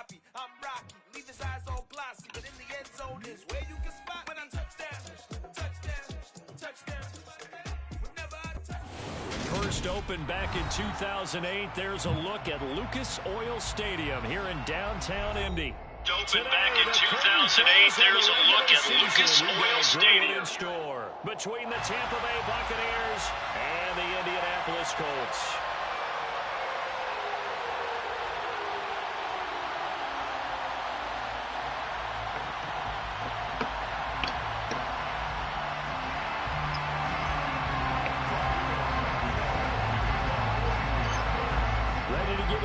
sloppy. I'm Rocky, leave his eyes all glossy, but in the end zone is where you can spot when I touchdown, touchdown, touchdown. Whenever I touch. First opened back in 2008. There's a look at Lucas Oil Stadium here in downtown Indy. Opened back in 2008. There's a look at Lucas Oil Stadium. Store between the Tampa Bay Buccaneers and the Indianapolis Colts.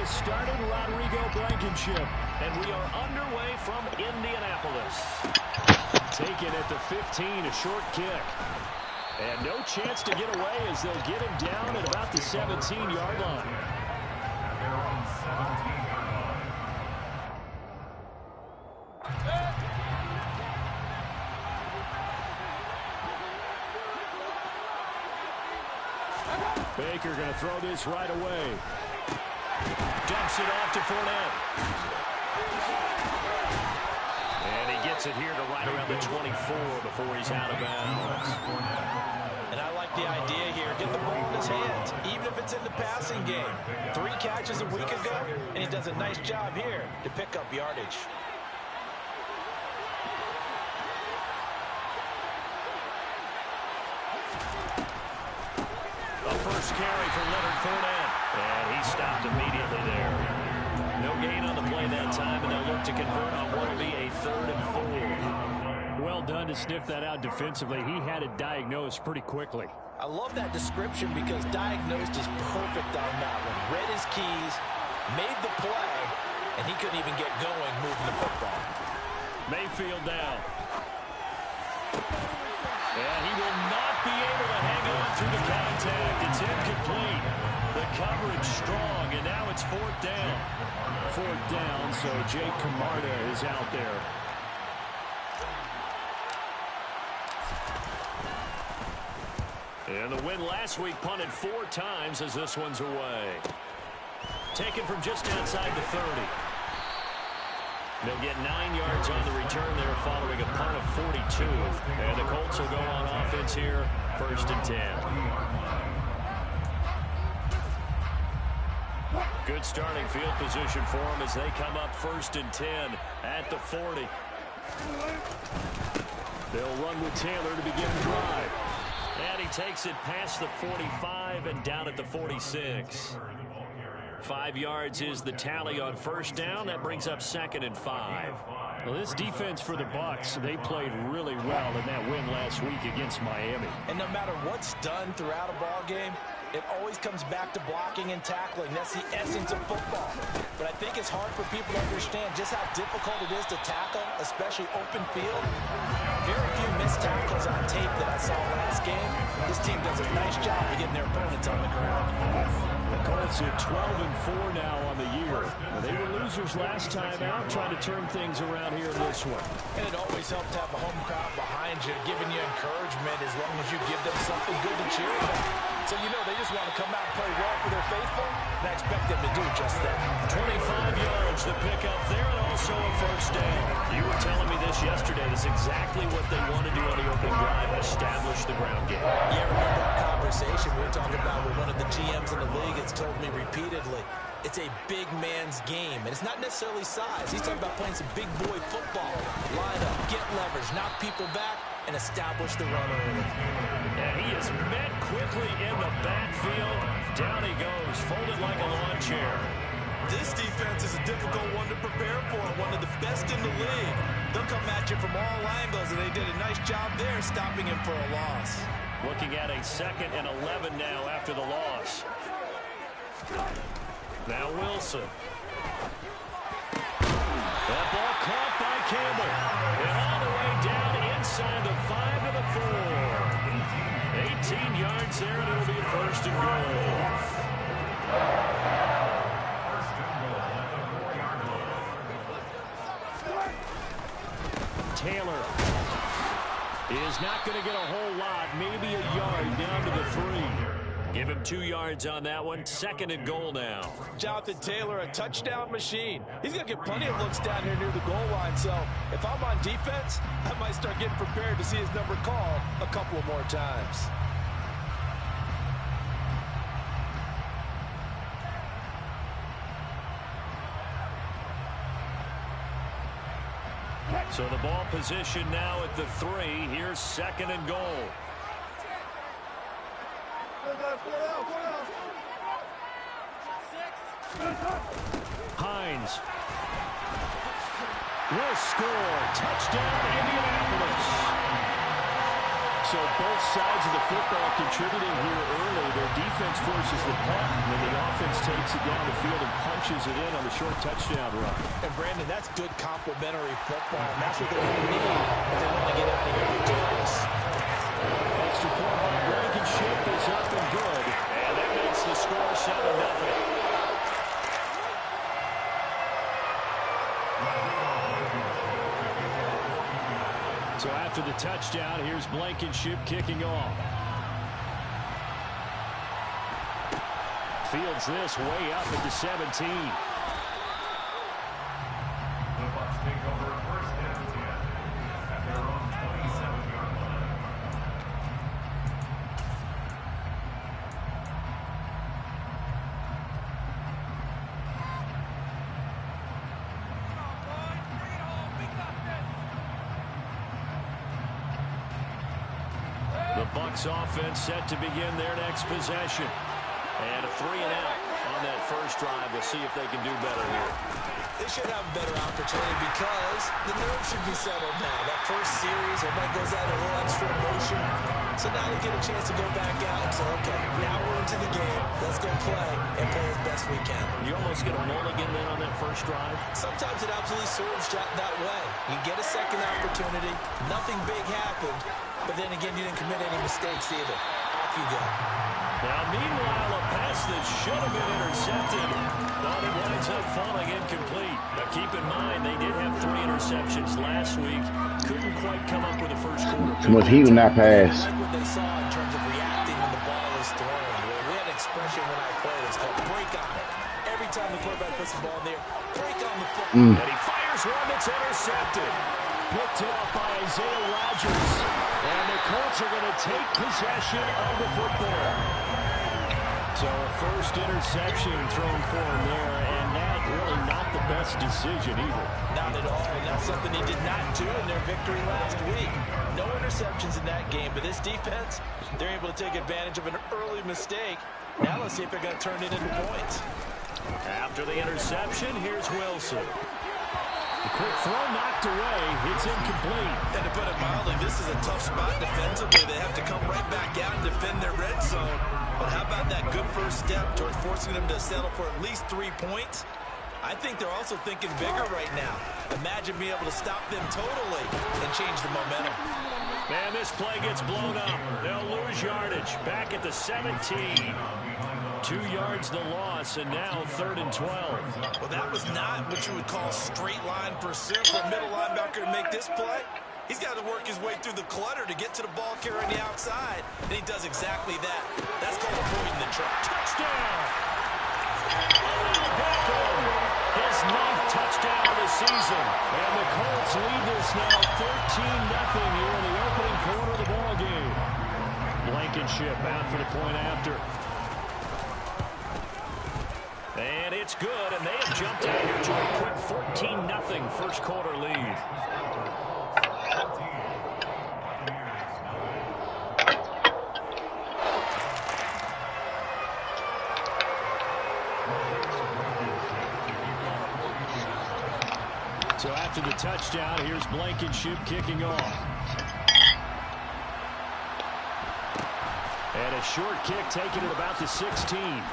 Started Rodrigo Blankenship, and we are underway from Indianapolis. Taken at the 15, a short kick. And no chance to get away as they'll get him down at about the 17-yard line. Baker going to throw this right away. Dumps it off to Fournette. And he gets it here to right around the 24 before he's out of bounds. And I like the idea here. Get the ball in his hands, even if it's in the passing game. 3 catches a week ago, and he does a nice job here to pick up yardage. First carry for Leonard Fournette, and he stopped immediately there. No gain on the play that time, and they'll look to convert on what will be a 3rd and 4. Well done to sniff that out defensively. He had it diagnosed pretty quickly. I love that description because diagnosed is perfect on that one. Read his keys, made the play, and he couldn't even get going moving the football. Mayfield down. And he will not be able to hang on through the contact. It's incomplete. The coverage strong, and now it's 4th down. 4th down, so Jake Camarda is out there. And the win last week punted 4 times as this one's away. Taken from just outside the 30. They'll get 9 yards on the return there following a punt of 42. And the Colts will go on offense here, 1st and 10. Good starting field position for them as they come up 1st and 10 at the 40. They'll run with Taylor to begin the drive. And he takes it past the 45 and down at the 46. 5 yards is the tally on 1st down. That brings up 2nd and 5. Well, this defense for the Bucs, they played really well in that win last week against Miami. And no matter what's done throughout a ball game, it always comes back to blocking and tackling. That's the essence of football. But I think it's hard for people to understand just how difficult it is to tackle, especially open field. Very few missed tackles on tape that I saw last game. This team does a nice job of getting their opponents on the ground. The Colts are 12-4 now on the year. They were losers last time out, trying to turn things around here in this one. And it always helps to have a home crowd behind you, giving you encouragement as long as you give them something good to cheer about. So you know they just want to come out and play well for their faithful, and I expect them to do just that. 25 yards to pick up there, and also a 1st down. You were telling me this yesterday. That's exactly what they want to do on the opening drive, establish the ground game. Yeah, remember our conversation we were talking about with one of the GMs in the league has told me repeatedly, it's a big man's game, and it's not necessarily size. He's talking about playing some big boy football. Line up, get leverage, knock people back, and establish the run early. And he is met quickly in the backfield. Down he goes, folded like a lawn chair. This defense is a difficult one to prepare for, one of the best in the league. They'll come at you from all angles, and they did a nice job there stopping him for a loss. Looking at a 2nd and 11 now after the loss. Now Wilson. That ball caught by Campbell. And all the way down inside the 5 to the 4. 18 yards there, and it'll be a 1st and goal. Taylor is not going to get a whole lot, maybe a yard down to the 3. Give him 2 yards on that one. 2nd and goal now. Jonathan Taylor, a touchdown machine. He's going to get plenty of looks down here near the goal line. So if I'm on defense, I might start getting prepared to see his number called a couple of more times. So the ball position now at the 3. Here's 2nd and goal. Hines will score. Touchdown, Indianapolis. So both sides of the football contributing here early. Their defense forces the punt, and then the offense takes it down the field and punches it in on the short touchdown run. And Brandon, that's good complementary football, and that's what they're going to need if they want to get out of here victorious. Extra point by Blankenship is up and good. And that makes the score 7-0. So after the touchdown, here's Blankenship kicking off. Fields this way up at the 17. The Bucs take over 1st and 10 at their own 27-yard line. The Bucs offense set to begin their next possession. And a 3-and-out on that first drive. We'll see if they can do better here. They should have a better opportunity because the nerves should be settled now. That first series, everybody goes out a little extra emotion. So now they get a chance to go back out and say, okay, now we're into the game. Let's go play and play as best we can. You almost get a mulligan then on that first drive? Sometimes it absolutely serves that way. You get a second opportunity. Nothing big happened. But then again, you didn't commit any mistakes either. Off you go. Now, meanwhile, a pass that should have been intercepted, but it winds up falling incomplete. Now, keep in mind, they did have 3 interceptions last week. Couldn't quite come up with a first quarter. Too much heat in that pass. I like what they saw in terms of reacting when the ball is thrown. We had an expression when I played. It's called break on it. Every time the quarterback puts the ball in there, break on the football. And he fires one that's intercepted. Picked off by Isaiah Rodgers. And the Colts are going to take possession of the football. So a first interception thrown for him there, and that really not the best decision either. Not at all, and that's something he did not do in their victory last week. No interceptions in that game, but this defense, they're able to take advantage of an early mistake. Now let's see if they're going to turn it into points. After the interception, here's Wilson. The quick throw knocked away. It's incomplete. And to put it mildly, this is a tough spot defensively. They have to come right back out and defend their red zone. But how about that good first step towards forcing them to settle for at least 3 points? I think they're also thinking bigger right now. Imagine being able to stop them totally and change the momentum. And this play gets blown up. They'll lose yardage. Back at the 17. 2 yards the loss, and now 3rd and 12. Well, that was not what you would call straight line pursuit for a middle linebacker to make this play. He's got to work his way through the clutter to get to the ball carrier on the outside, and he does exactly that. That's called avoiding the trap. Touchdown! Beckham, his 9th touchdown of the season. And the Colts lead this now 13-0 here in the opening quarter of the ball game. Blankenship out for the point after. And it's good, and they have jumped out here to a quick 14-0 first quarter lead. So after the touchdown, here's Blankenship kicking off. And a short kick taken at about the 16.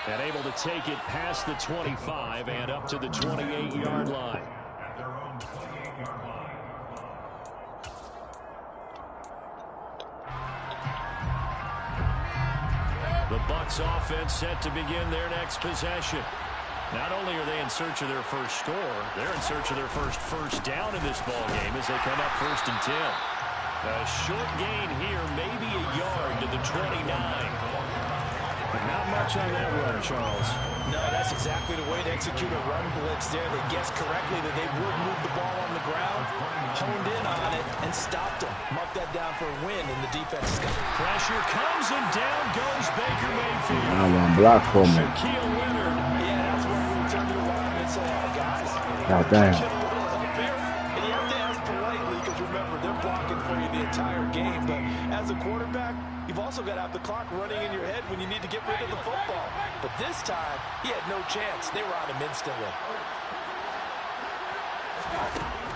And able to take it past the 25 and up to the 28-yard line. At their own 28-yard line. The Bucs offense set to begin their next possession. Not only are they in search of their first score, they're in search of their first down in this ball game as they come up 1st and 10. A short gain here, maybe a yard to the 29. Not much on that run, Charles. No, that's exactly the way to execute a run blitz there. They guessed correctly that they would move the ball on the ground, honed in on it, and stopped them. Mark that down for a win, and the defense has got it. Pressure comes, and down goes Baker Mayfield. I want to block for me. Shaquille Leonard. Yeah, that's where we turn to the line and say, guys. God damn. And you have to ask politely, because remember, they're blocking for you the entire game. But as a quarterback, you've also got to have the clock running in your head when you need to get rid of the football. But this time, he had no chance. They were on him instantly.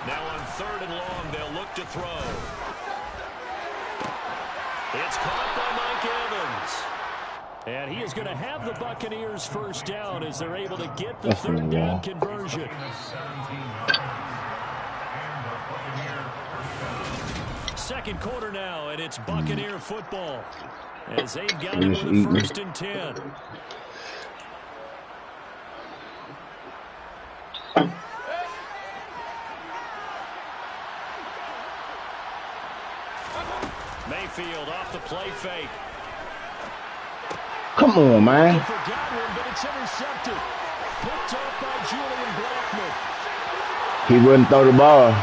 Now on 3rd and long, they'll look to throw. It's caught by Mike Evans. And he is going to have the Buccaneers first down as they're able to get the 3rd down conversion. Second quarter now, and it's Buccaneer football as they've got it with a 1st and 10. Mayfield off the play fake. Come on, man. Forgot one, but it's intercepted. Picked up by Julian Blackman. He wouldn't throw the ball.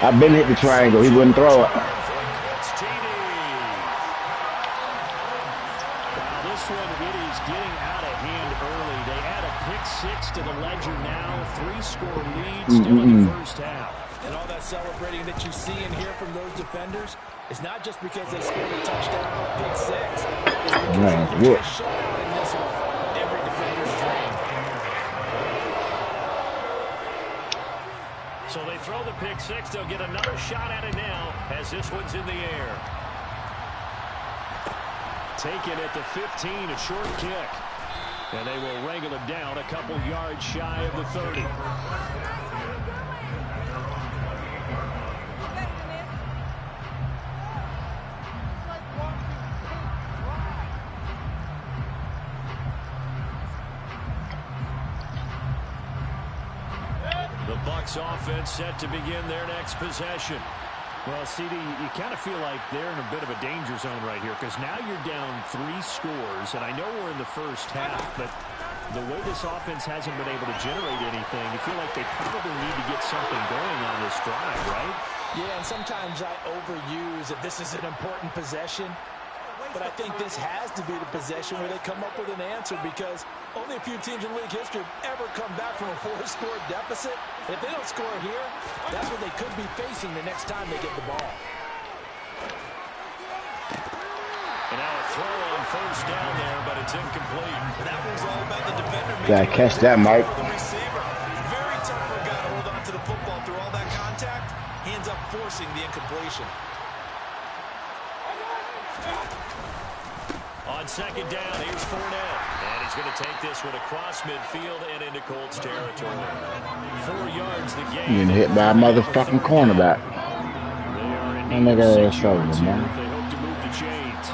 I've been hit the triangle. He wouldn't throw it. Wow, this one, it is getting out of hand early. They add a pick 6 to the ledger now. 3-score lead still in the first half. And all that celebrating that you see and hear from those defenders is not just because they scored a touchdown or a pick 6. It's because they just shut out in this one. Every defender's dream. So they throw the pick 6. They'll get another shot at it now as this one's in the air. Taken at the 15, a short kick. And they will wrangle it down a couple yards shy of the 30. The Bucs offense set to begin their next possession. Well, CD, you kind of feel like they're in a bit of a danger zone right here because now you're down 3 scores, and I know we're in the first half, but the way this offense hasn't been able to generate anything, you feel like they probably need to get something going on this drive, right? Yeah, and sometimes I overuse that this is an important possession. But I think this has to be the possession where they come up with an answer because only a few teams in league history have ever come back from a 4-score deficit. And if they don't score here, that's what they could be facing the next time they get the ball. And now a throw on first down there, but it's incomplete. That was all about the defender. Gotta catch that, Mike. The receiver. Very tough for a guy to hold on to the football through all that contact. He ends up forcing the incompletion. On second down, here's Fournette. And he's going to take this one across midfield and into Colts territory. 4 yards the game. Getting hit by a motherfucking cornerback. And they got ass over, man. They hope to move the chains.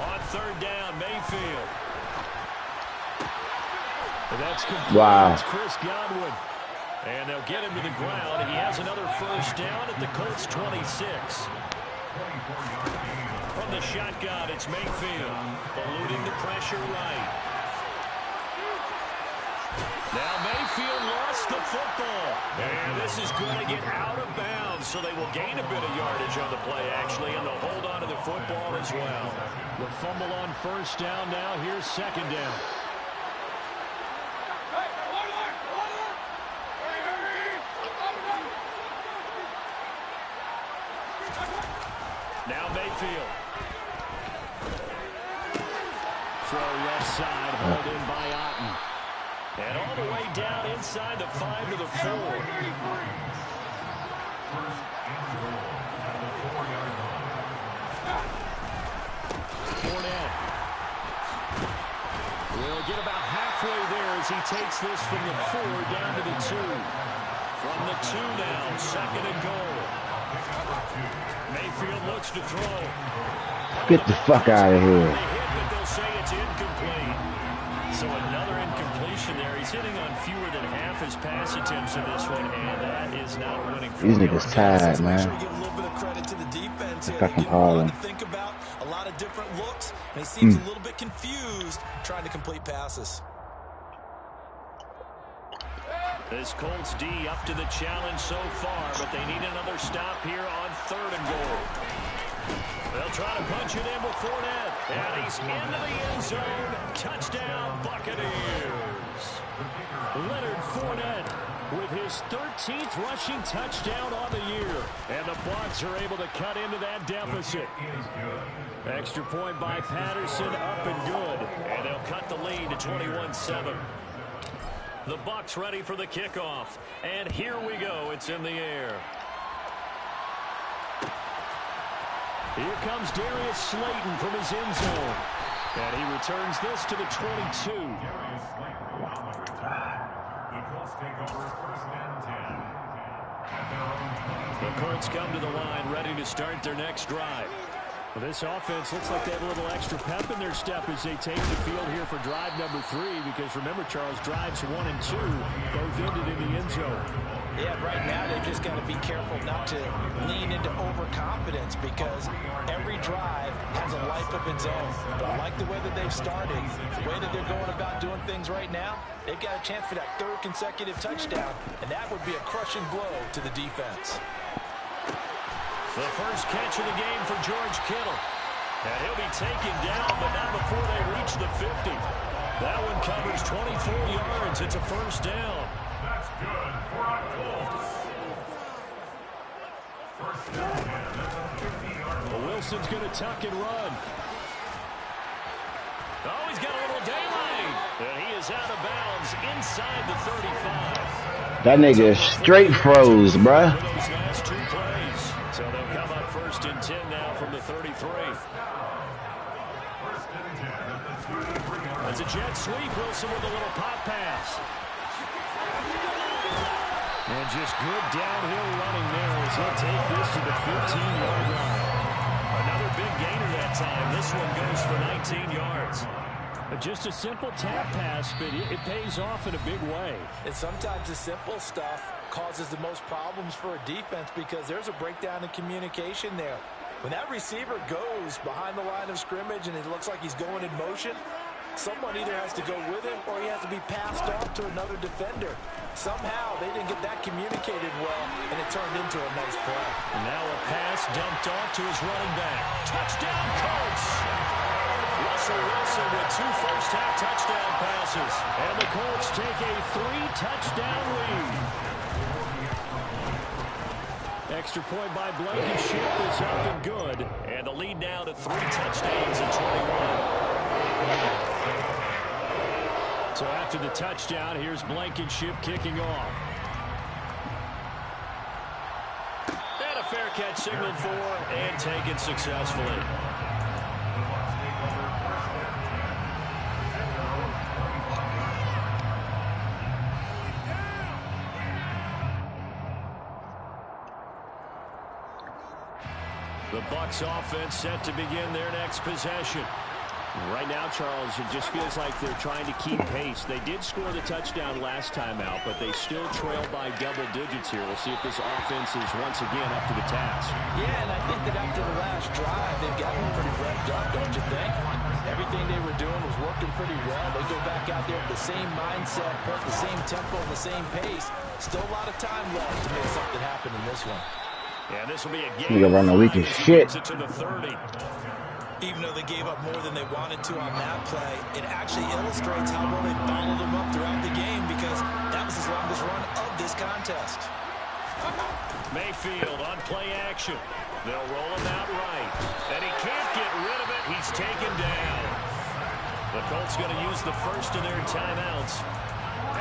On third down, Mayfield. And that's complete. Wow. It's Chris Godwin. And they'll get him to the ground. He has another first down at the Colts 26. From the shotgun, it's Mayfield, eluding the pressure right. Now Mayfield lost the football. And this is going to get out of bounds, so they will gain a bit of yardage on the play, actually, and they'll hold on to the football as well. The fumble on first down now. Here's second down. Now Mayfield. Throw left side, hauled in by Otten. And all the way down inside the 5 to the 4. Fournette will get about halfway there as he takes this from the 4 down to the 2. From the 2 now, second and goal. Mayfield looks to throw. Get the fuck out of here. They hit, but they'll say it's incomplete. So another incompletion position there. He's hitting on fewer than half his pass attempts in this one, and that is not a winning These formula. niggas tired, Make man. sure you give a little bit of credit to the defense here. Fucking They give him a lot Harlem. to think about, a lot of different looks, and he seems a little bit confused trying to complete passes. This Colts D up to the challenge so far, but they need another stop here on 3rd and goal. They'll try to punch it in with Fournette, and he's into the end zone. Touchdown, Buccaneers. Leonard Fournette with his 13th rushing touchdown on the year. And the Bucs are able to cut into that deficit. Extra point by Patterson, up and good. And they'll cut the lead to 21-7. The Bucs ready for the kickoff. And here we go. It's in the air. Here comes Darius Slayton from his end zone. And he returns this to the 22. The Colts come to the line ready to start their next drive. Well, this offense looks like they have a little extra pep in their step as they take the field here for drive number 3. Because remember, Charles, drives 1 and 2 both ended in the end zone. Yeah, right now they've just got to be careful not to lean into overconfidence because every drive has a life of its own. But I like the way that they've started, the way that they're going about doing things right now. They've got a chance for that 3rd consecutive touchdown, and that would be a crushing blow to the defense. The first catch of the game for George Kittle. And he'll be taken down, but not before they reach the 50. That one covers 24 yards. It's a first down. That's good for our Colts. First down, that's a 50-yard Well, Wilson's going to tuck and run. Oh, he's got a little daylight. And he is out of bounds inside the 35. That nigga straight froze, bruh. For those last 2 plays. So they'll come up 1st and 10 now from the 33. That's a jet sweep. Wilson with a little pop pass. And just good downhill running there as he'll take this to the 15-yard line. Another big gainer that time. This one goes for 19 yards. Just a simple tap pass, but it pays off in a big way. And sometimes the simple stuff causes the most problems for a defense because there's a breakdown in communication there. When that receiver goes behind the line of scrimmage and it looks like he's going in motion, someone either has to go with him or he has to be passed off to another defender. Somehow they didn't get that communicated well, and it turned into a nice play. And now a pass dumped off to his running back. Touchdown, Colts! Russell Wilson with 2 first-half touchdown passes. And the Colts take a 3-touchdown lead. Extra point by Blankenship is up and good. And the lead now to 3 touchdowns and 21. So after the touchdown, here's Blankenship kicking off. And a fair catch signaled for and taken successfully. The Bucs offense set to begin their next possession. Right now, Charles, it just feels like they're trying to keep pace. They did score the touchdown last time out, but they still trail by double digits here. We'll see if this offense is once again up to the task. Yeah, and I think that after the last drive, they've gotten pretty revved up, don't you think? Everything they were doing was working pretty well. They go back out there with the same mindset, put the same tempo, and the same pace. Still a lot of time left to make something happen in this one. Yeah, this will be a Nigga game. running weak as shit. To the 30. Even though they gave up more than they wanted to on that play, it actually illustrates how well they followed them up throughout the game because that was his longest run of this contest. Mayfield on play action. They'll roll him out right. And he can't get rid of it. He's taken down. The Colts going to use the first of their timeouts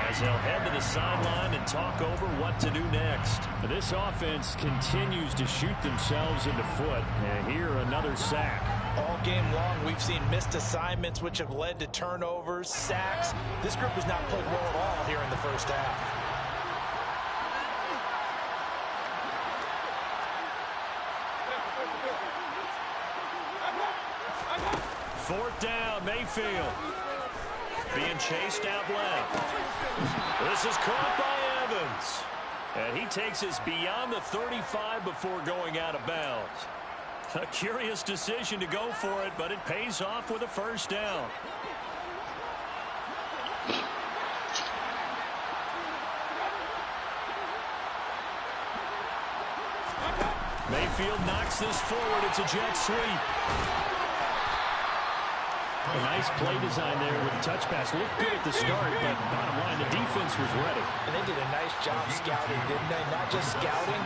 as they'll head to the sideline and talk over what to do next. This offense continues to shoot themselves in the foot. And here, another sack. All game long, we've seen missed assignments, which have led to turnovers, sacks. This group has not played well at all here in the first half. 4th down, Mayfield. Being chased out left. This is caught by Evans. And he takes us beyond the 35 before going out of bounds. A curious decision to go for it, but it pays off with a first down. Mayfield knocks this forward. It's a jet sweep. A nice play design there with the touch pass. Looked good at the start, but bottom line, the defense was ready. And they did a nice job scouting, didn't they? Not just scouting,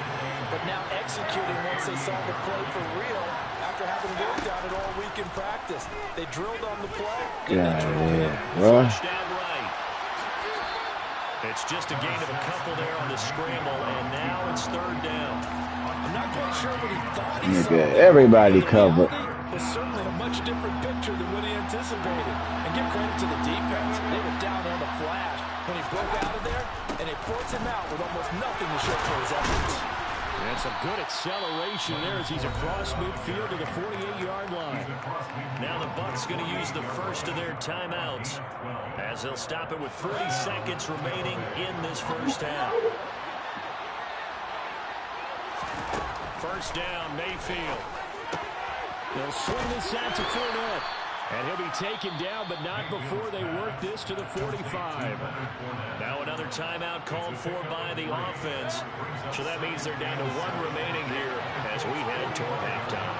but now executing once they saw the play for real after having worked on it all week in practice. They drilled on the play. Flushed out right. It's just a gain of a couple there on the scramble, and now it's third down. I'm not quite sure what he thought he saw. Everybody covered. Was certainly a much different picture than what he anticipated. And give credit to the defense. They were down on the flash when he broke out of there, and they forced him out with almost nothing to show for his efforts. And some good acceleration there as he's across midfield to the 48-yard line. Now the Bucs going to use the first of their timeouts as they'll stop it with 40 seconds remaining in this first half. First down, Mayfield. They'll swing this out to Fournette. And he'll be taken down, but not before they work this to the 45. Now another timeout called for by the offense. So that means they're down to one remaining here as we head toward halftime.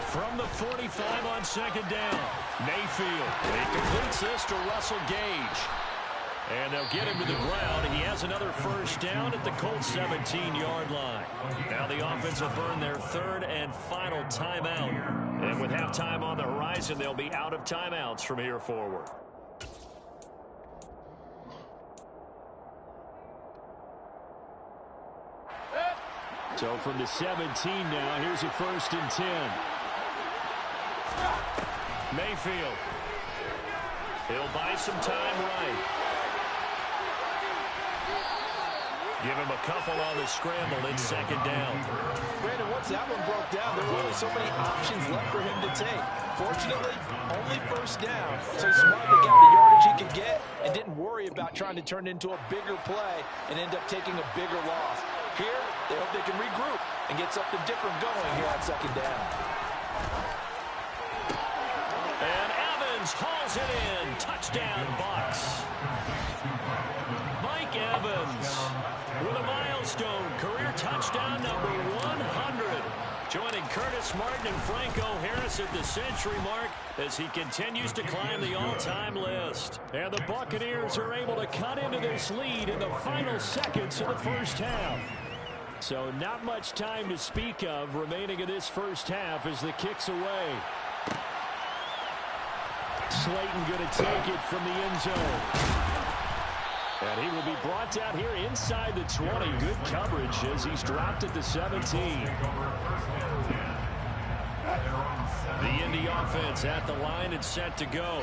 From the 45 on second down, Mayfield. He completes this to Russell Gage. And they'll get him to the ground. He has another first down at the Colts 17-yard line. Now the offense will burn their third and final timeout. And with halftime on the horizon, they'll be out of timeouts from here forward. So from the 17 now, here's a first and 10. Mayfield. He'll buy some time right. Give him a couple on the scramble. It's second down. Brandon, once that one broke down, there were only so many options left for him to take. Fortunately, only first down. So he's smart to get the yardage he could get and didn't worry about trying to turn it into a bigger play and end up taking a bigger loss. Here, they hope they can regroup and get something different going here on second down. And Evans hauls it in. Touchdown, Bucs. Mike Evans with a milestone career touchdown number 100. Joining Curtis Martin and Franco Harris at the century mark as he continues to climb the all-time list. And the Buccaneers are able to cut into this lead in the final seconds of the first half. So not much time to speak of remaining in this first half as the kick's away. Slayton going to take it from the end zone. And he will be brought down here inside the 20. Good coverage as he's dropped at the 17. The Indy offense at the line and set to go.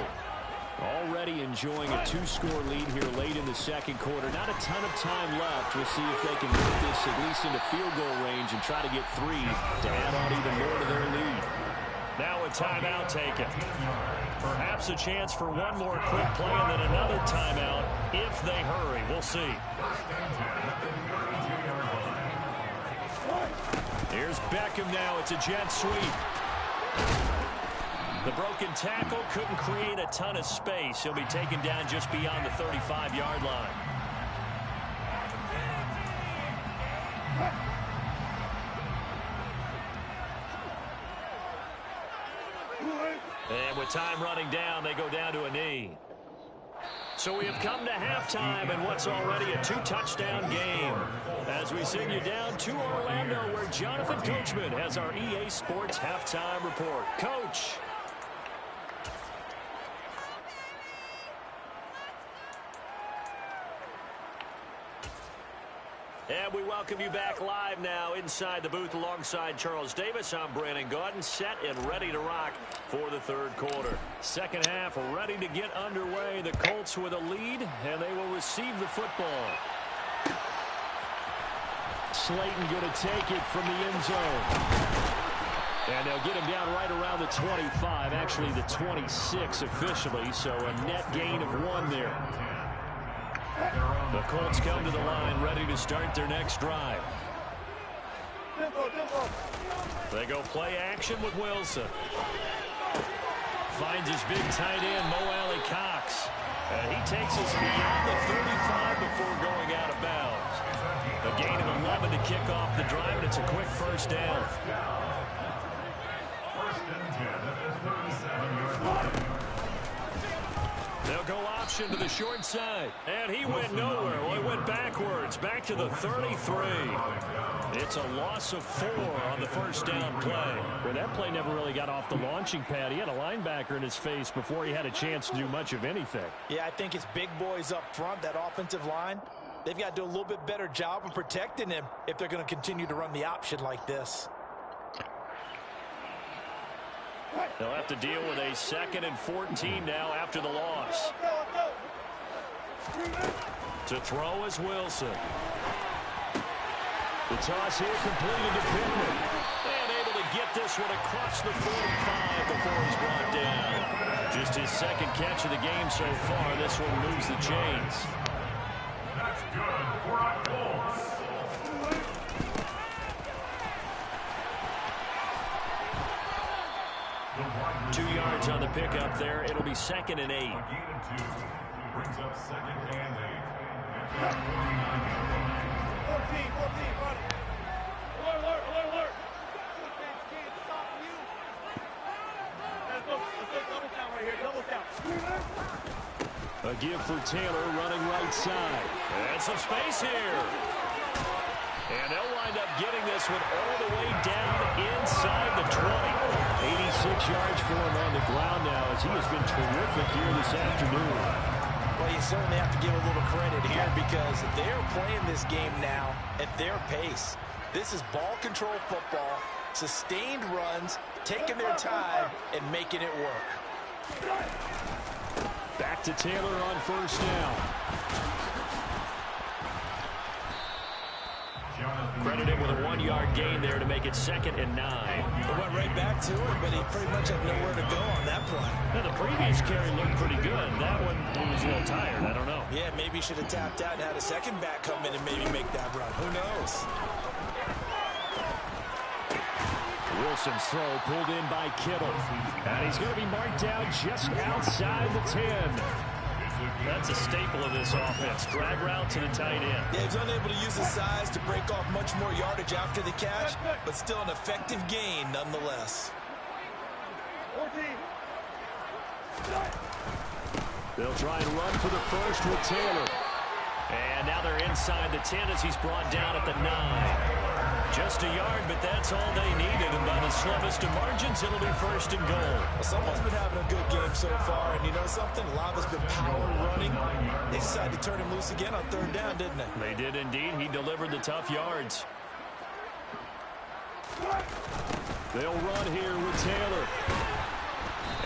Already enjoying a two-score lead here late in the second quarter. Not a ton of time left. We'll see if they can move this at least into field goal range and try to get 3 to add on even more to their lead. Now a timeout taken. Perhaps a chance for one more quick play and then another timeout if they hurry. We'll see. Here's Beckham now. It's a jet sweep. The broken tackle couldn't create a ton of space. He'll be taken down just beyond the 35-yard line. And with time running down, they go down to a knee. So we have come to halftime in what's already a 2-touchdown game. As we send you down to Orlando, where Jonathan Coachman has our EA Sports halftime report. Coach. And we welcome you back live now inside the booth alongside Charles Davis. I'm Brandon Gaudin, set and ready to rock for the third quarter. Second half ready to get underway. The Colts with a lead, and they will receive the football. Slayton going to take it from the end zone. And they'll get him down right around the 25, actually the 26 officially, so a net gain of 1 there. The Colts come to the line, ready to start their next drive. They go play action with Wilson. Finds his big tight end, Mo Alley Cox. And he takes us beyond the 35 before going out of bounds. A gain of 11 to kick off the drive, and it's a quick first down. They'll go option to the short side. And he went nowhere. Well, he went backwards, back to the 33. It's a loss of 4 on the first down play. Well, that play never really got off the launching pad. He had a linebacker in his face before he had a chance to do much of anything. Yeah, I think it's big boys up front, that offensive line. They've got to do a little bit better job of protecting him if they're going to continue to run the option like this. They'll have to deal with a 2nd and 14 now after the loss. To throw is Wilson. The toss here completed to Pittman. And able to get this one across the 45 before he's brought down. Just his 2nd catch of the game so far. This one moves the chains. That's good for our Colts. Two yards on the pickup there. It'll be 2nd and 8. Gain of 2. Brings up 2nd and 8. At 49. 14, run it. Alert. Can't stop you. Let's go double count right here, double count. A give for Taylor running right side. And some space here. And they'll wind up getting this one all the way down inside the 20. 86 yards for him on the ground now as he has been terrific here this afternoon. Well, you certainly have to give a little credit here because they're playing this game now at their pace. This is ball control football, sustained runs, taking their time, and making it work. Back to Taylor on first down. Credited with a 1-yard gain there to make it 2nd and 9. They went right back to it, but he pretty much had nowhere to go on that play. Now, the previous carry looked pretty good. That one, he was a little tired. I don't know. Yeah, maybe he should have tapped out and had a second back come in and maybe make that run. Who knows? Wilson's throw pulled in by Kittle. And he's going to be marked down just outside the 10. That's a staple of this offense. Drag route to the tight end. Yeah, he's unable to use his size to break off much more yardage after the catch, but still an effective gain nonetheless. 14. They'll try and run for the first with Taylor. And now they're inside the 10 as he's brought down at the 9. Just a yard, but that's all they needed. And by the slimmest of margins, it'll be 1st and goal. Someone's been having a good game so far, and you know something? Lava's been power running. They decided to turn him loose again on 3rd down, didn't they? They did indeed. He delivered the tough yards. They'll run here with Taylor.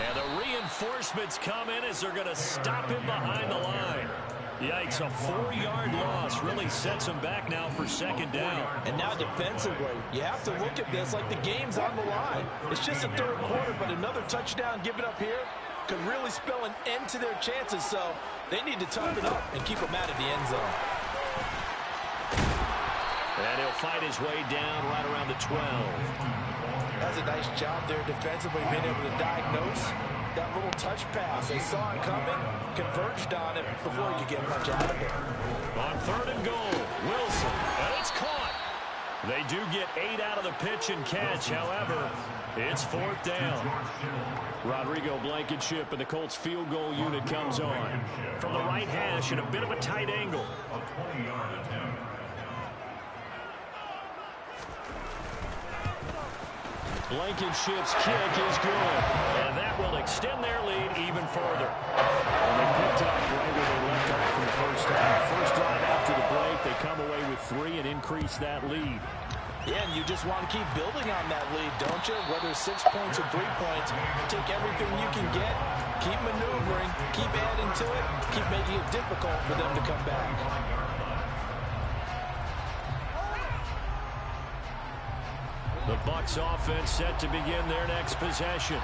And the reinforcements come in as they're going to stop him behind the line. Yikes, a 4-yard loss really sets him back now for 2nd down. And now defensively, you have to look at this like the game's on the line. It's just the 3rd quarter, but another touchdown given up here could really spell an end to their chances, so they need to toughen up and keep them out of the end zone. And he'll fight his way down right around the 12. That's a nice job there defensively, being able to diagnose that little touch pass. They saw it coming, converged on it before you could get much out of it. On 3rd and goal, Wilson, and it's caught. They do get 8 out of the pitch and catch. However, it's 4th down. Rodrigo Blankenship and the Colts field goal unit comes on. From the right hash and a bit of a tight angle. A 20-yard attempt. Blankenship's kick is good. And that will extend their lead even further. And they picked up right where they left off from the first time. First drive after the break, they come away with 3 and increase that lead. Yeah, and you just want to keep building on that lead, don't you? Whether 6 points or 3 points, take everything you can get, keep maneuvering, keep adding to it, keep making it difficult for them to come back. The Bucs offense set to begin their next possession.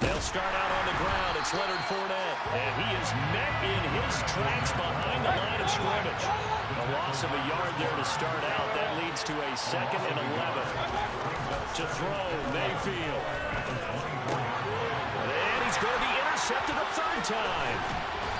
They'll start out on the ground. It's Leonard Fournette. And he is met in his tracks behind the line of scrimmage. A loss of a yard there to start out. That leads to a 2nd and 11. To throw, Mayfield. And he's going to be intercepted a 3rd time.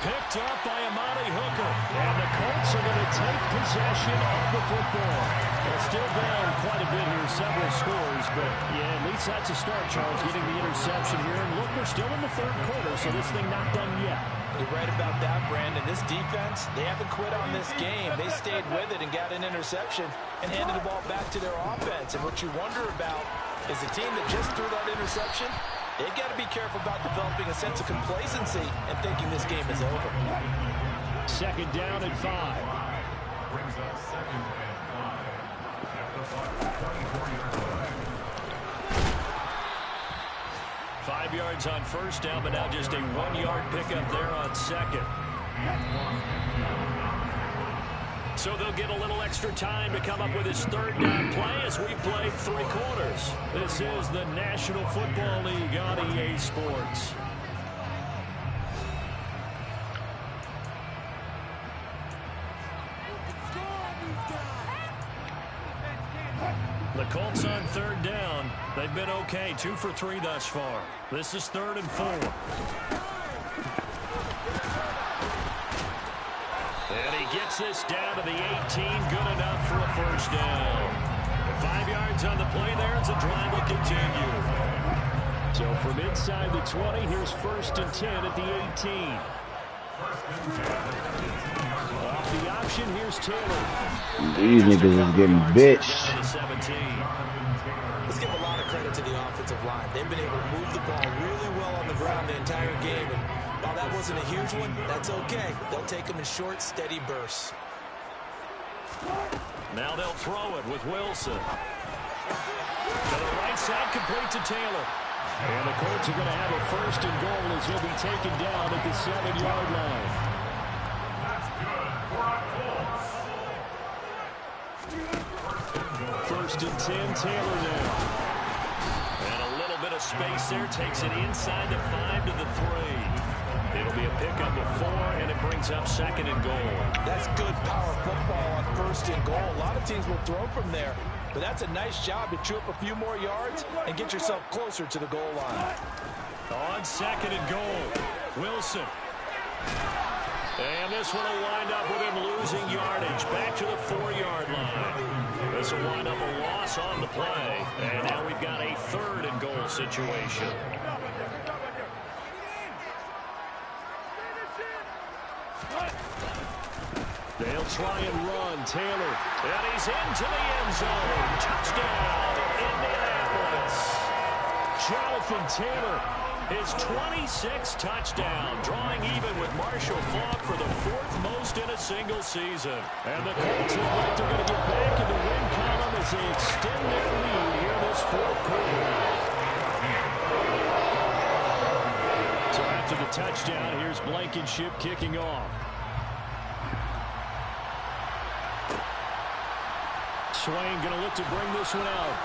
Picked up by Amani Hooker. And the Colts are going to take possession of the football. They're still down quite a bit here, several scores. But, yeah, at least that's a start, Charles, getting the interception here. And look, we're still in the 3rd quarter, so this thing not done yet. You're right about that, Brandon. This defense, they haven't quit on this game. They stayed with it and got an interception and handed the ball back to their offense. And what you wonder about is the team that just threw that interception, they've got to be careful about developing a sense of complacency and thinking this game is over. 2nd down and 5. Brings up 2nd and 5. At the 24-yard line. 5 yards on 1st down, but now just a 1-yard pickup there on 2nd. So they'll get a little extra time to come up with his 3rd down play as we've played 3 quarters. This is the National Football League on EA Sports. The Colts on 3rd down. They've been okay, 2 for 3 thus far. This is 3rd and 4. And he gets this down to the 18, good enough for a 1st down. 5 yards on the play there, it's a drive will continue. So from inside the 20, here's 1st and 10 at the 18. Off the option, here's Taylor. These niggas is getting bitched. Let's give a lot of credit to the offensive line. They've been able to move the ball really well on the ground the entire game. And while that wasn't a huge one, that's okay. They'll take them in short, steady bursts. Now they'll throw it with Wilson. To the right side, complete to Taylor. And the Colts are going to have a 1st and goal as he'll be taken down at the 7-yard line. That's good for our Colts. 1st and 10, Taylor now. And a little bit of space there, takes it inside the 5 to the 3. It'll be a pickup of 4, and it brings up 2nd and goal. That's good power football on 1st and goal. A lot of teams will throw from there, but that's a nice job to chew up a few more yards and get yourself closer to the goal line. On 2nd and goal, Wilson. And this one will wind up with him losing yardage back to the 4-yard line. This will wind up a loss on the play. And now we've got a 3rd and goal situation. They'll try and run. Taylor. And he's into the end zone. Touchdown, Indianapolis. Jonathan Taylor, his 26th touchdown, drawing even with Marshall Faulk for the 4th most in a single season. And the Colts look like they're going to get back in the win column as they extend their lead here this 4th quarter. So after the touchdown, here's Blankenship kicking off. Swain going to look to bring this one out.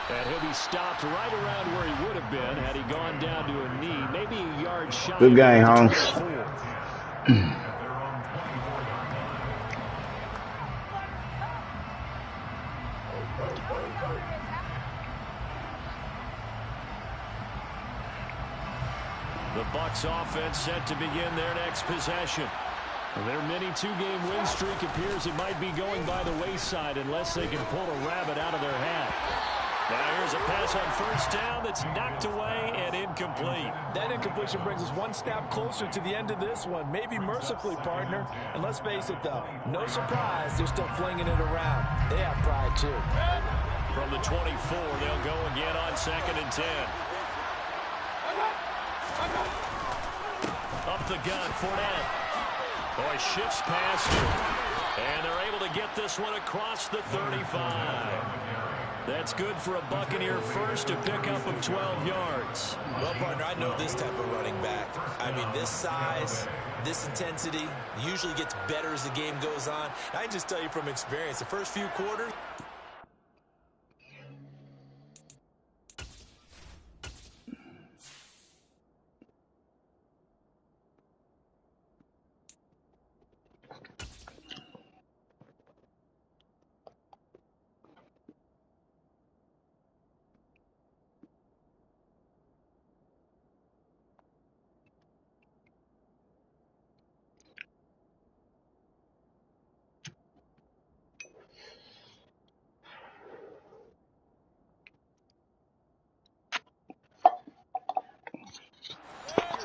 And he'll be stopped right around where he would have been had he gone down to a knee. Maybe a yard shy. Good game, Holmes. The Bucs offense set to begin their next possession. Their mini 2-game win streak appears it might be going by the wayside unless they can pull a rabbit out of their hat. Now here's a pass on 1st down that's knocked away and incomplete. That incompletion brings us one step closer to the end of this one. Maybe mercifully, partner. And let's face it, though, no surprise they're still flinging it around. They have pride, too. From the 24, they'll go again on 2nd and 10. Up the gun, Fournette. Boy, shifts past him. And they're able to get this one across the 35. That's good for a Buccaneer first, a pickup of 12 yards. Well, partner, I know this type of running back. I mean, this size, this intensity usually gets better as the game goes on. I can just tell you from experience, the first few quarters,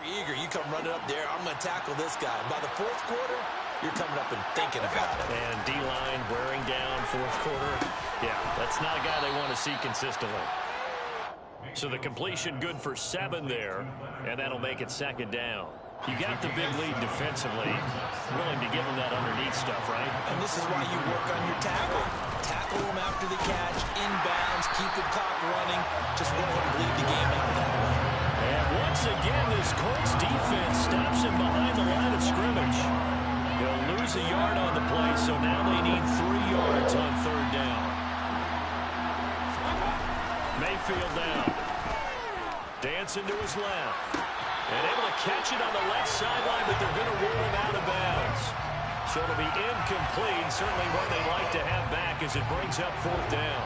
eager, you come running up there, I'm going to tackle this guy. By the fourth quarter, you're coming up and thinking about it. And D-line wearing down fourth quarter. Yeah, that's not a guy they want to see consistently. So the completion good for 7 there, and that'll make it second down. You got the big lead defensively, willing to give them that underneath stuff, right? And this is why you work on your tackle. Tackle them after the catch, inbounds, keep the clock running. Just go ahead and bleed the game out that way. And once again, this Colts defense stops him behind the line of scrimmage. They'll lose a yard on the play, so now they need 3 yards on third down. Mayfield down. Dancing to his left. And able to catch it on the left sideline, but they're going to rule him out of bounds. So it'll be incomplete. Certainly one they'd like to have back as it brings up fourth down.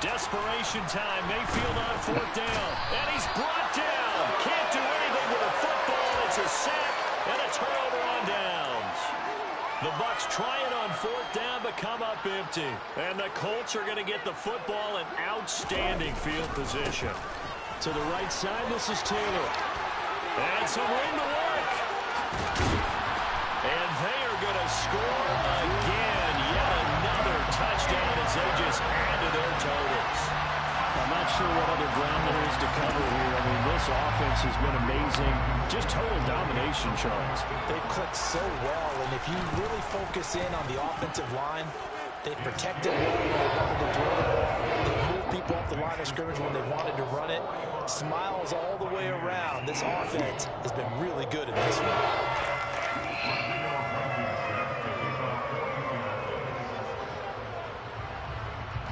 Desperation time. Mayfield on fourth down. And he's brought down. Can't do anything with a football. It's a sack and a turnover on downs. The Bucs try it on fourth down, but come up empty. And the Colts are going to get the football in outstanding field position. To the right side, this is Taylor. And some room to work. And they are going to score again. Yet another touchdown as they just add to their totals. I'm not sure what other ground there is to cover here. I mean, this offense has been amazing. Just total domination, Charles. They've clicked so well, and if you really focus in on the offensive line, they've protected well when they wanted to throw the ball. They've moved people off the line of scrimmage when they wanted to run it. Smiles all the way around. This offense has been really good in this one.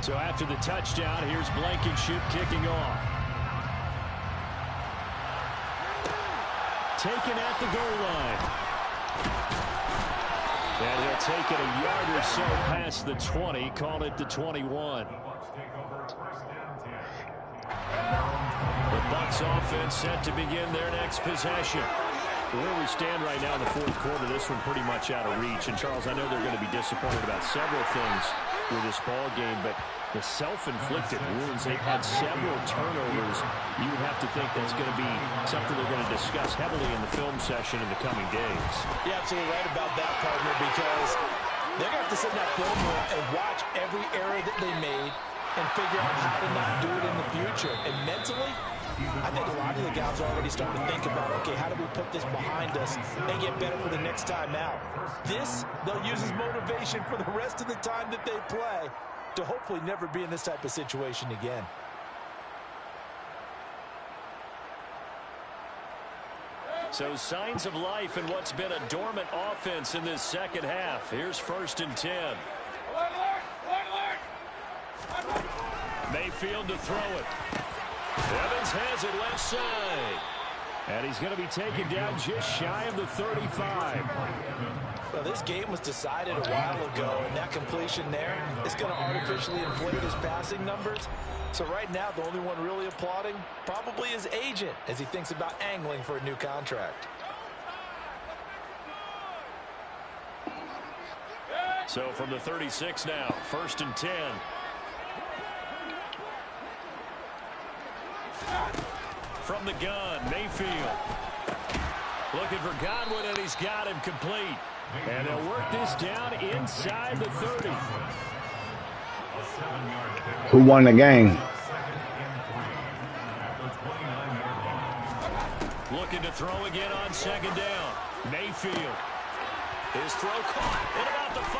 So after the touchdown, here's Blankenship kicking off. Taken at the goal line. And he'll take it a yard or so past the 20, call it the 21. The Bucs offense set to begin their next possession. Where we stand right now in the fourth quarter, this one pretty much out of reach. And, Charles, I know they're going to be disappointed about several things with this ball game, but the self-inflicted wounds, they've had several turnovers. You would have to think that's going to be something they're going to discuss heavily in the film session in the coming days. You're absolutely right about that, partner, because they're going to have to sit in that film room and watch every error that they made and figure out how to not do it in the future. And mentally, I think a lot of the guys are already starting to think about, okay, how do we put this behind us and get better for the next time out? This, they'll use as motivation for the rest of the time that they play to hopefully never be in this type of situation again. So signs of life in what's been a dormant offense in this second half. Here's 1st and 10. Mayfield to throw it. Evans has it left side. And he's going to be taken down just shy of the 35. Well, this game was decided a while ago, and that completion there is going to artificially inflate his passing numbers. So right now, the only one really applauding probably his agent as he thinks about angling for a new contract. So from the 36 now, 1st and 10. From the gun, Mayfield. Looking for Godwin, and he's got him complete. And they'll work this down inside the 30. Who won the game? Looking to throw again on second down. Mayfield. His throw caught at about the 5.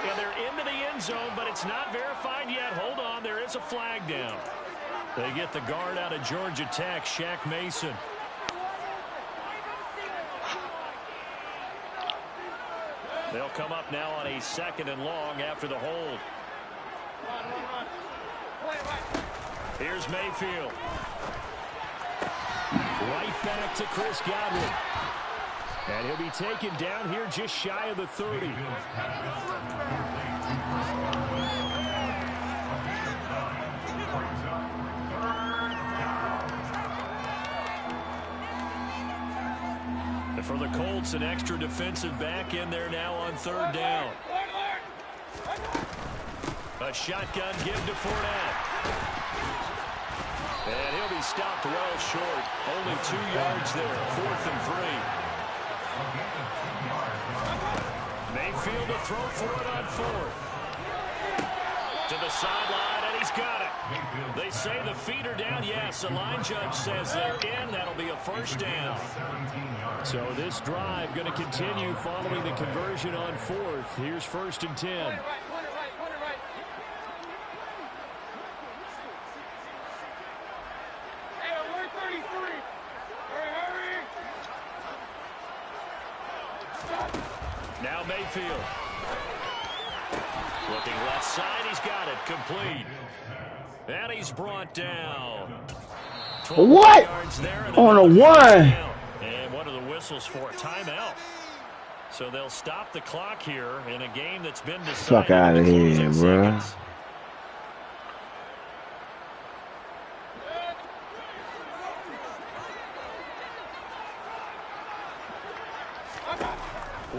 Yeah, they're into the end zone, but it's not verified yet. Hold on, there is a flag down. They get the guard out of Georgia Tech, Shaq Mason. They'll come up now on a 2nd and long after the hold. Here's Mayfield. Right back to Chris Godwin. And he'll be taken down here just shy of the 30. And for the Colts, an extra defensive back in there now on 3rd down. A shotgun give to Fournette. And he'll be stopped well short. Only 2 yards there. 4th and 3. Mayfield to throw for it on 4th. To the sideline, and he's got it. They say the feet are down. Yes, the line judge says they're in. That'll be a 1st down. So this drive going to continue following the conversion on 4th. Here's 1st and 10. Now Mayfield. Looking left side, he's got it. Complete. And he's brought down. What? On a 1. And what are the whistles for? Timeout. So they'll stop the clock here in a game that's been decided. Fuck out of here, bro.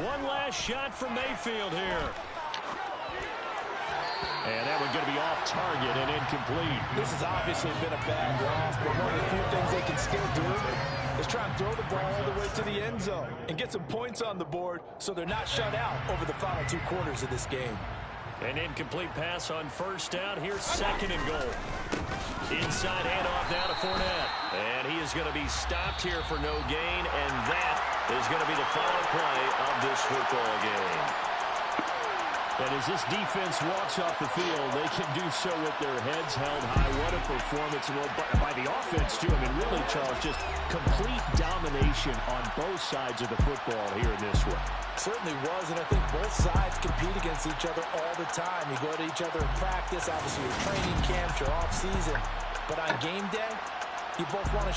One last shot from Mayfield here. And that one's going to be off target and incomplete. This has obviously been a bad loss, but one of the few things they can still do is try and throw the ball all the way to the end zone and get some points on the board so they're not shut out over the final 2 quarters of this game. An incomplete pass on 1st down. Here's 2nd and goal. Inside handoff now to Fournette. And he is going to be stopped here for no gain, and that is going to be the final play of this football game. And as this defense walks off the field, they can do so with their heads held high. What a performance by the offense, too. I mean, really, Charles, just complete domination on both sides of the football here in this one. Certainly was, and I think both sides compete against each other all the time. You go to each other in practice, obviously your training camps, your off season. But on game day, you both want to